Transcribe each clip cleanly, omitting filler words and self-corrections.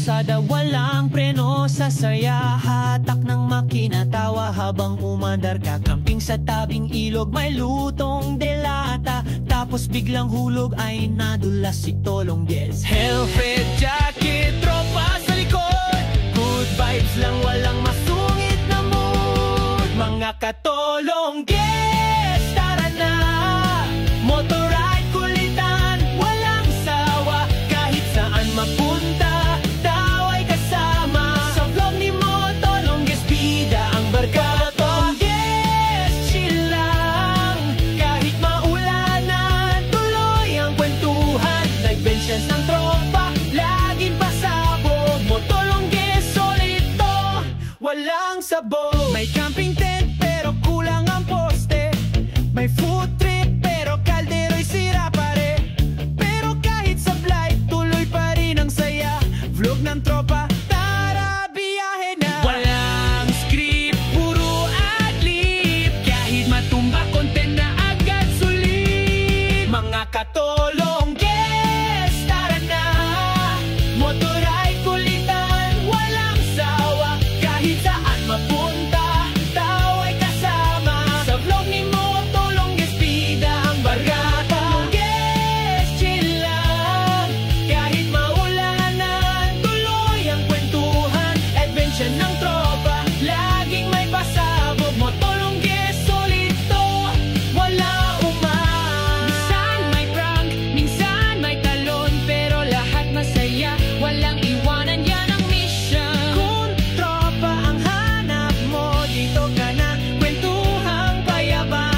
kalsada, walang preno sa saya. Hatak ng makina, tawa habang umandar ka. Camping sa tabing ilog, may lutong delata. Tapos biglang hulog ay nadulas si Tolong Diez. Helmet, jacket, tropa sa likod. Good vibes lang, walang masungit na mood. Mga katolong Diez, tara na. Motorride, kulitan, walang sawa. Kahit saan mapunta, daw ay kasama. Sa vlog ni Tolong Diez, bida ang barkada. Tolong Diez, chill lang. Kahit maulanan, tuloy ang kwentuhan. Nag-benches ng tropa, laging pasabog. Tolong Diez, solid to, walang sabog. May camping tent pero kulang ang poste. May food trip pero kaldero'y sira pare. Pero kahit sablay, tuloy pa rin ang saya. Vlog ng tropa, tara biyahe na. Walang script, puro adlib. Kahit matumba, content na agad sulit. Mga katolong Diez, tara na. Motorride, kulitan, walang sawa. Kahit saan mapunta, tao ay kasama. Sa vlog ni Tolong Diez, bida ang barkada. Tolong Diez, chill lang. Kahit maulanan, tuloy ang kwentuhan. Adventure ng tropa, laging may pasabog. Tolong Diez, solid to, wala uman. Minsan may prank, minsan may talon, pero lahat masaya, walang iwanan, yan ang mission. Kung tropa ang hanap mo, dito ka na. Kwentuhang payabangan,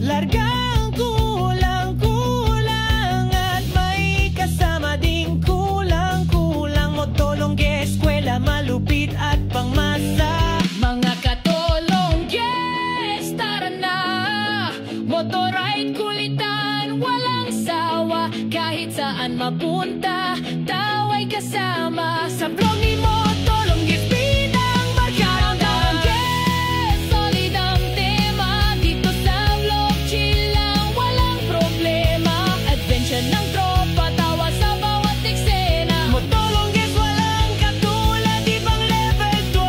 largang kulang-kulang. At may kasama ding kulang-kulang. Tolong Diez, eskwela malupit at pangmasa. Mga katolong Diez, tara na. Motorride, kulitan, walang sawa. Kahit saan mapunta, tao ay kasama. Sa vlog ni Tolong Diez, bida ang barkada. Tolong Diez, solid ang tema. Dito sa vlog, chill lang, walang problema. Adventure ng tropa, tawa sa bawat eksena. Tolong Diez, walang katulad, ibang level to.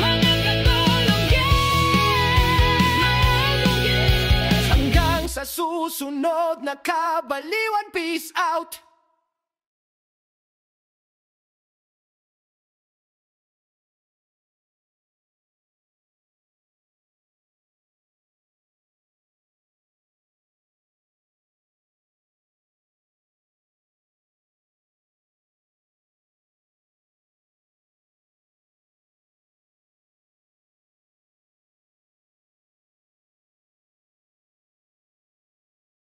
Mga katolong Diez, hanggang sa susunod na kabaliwan, peace out.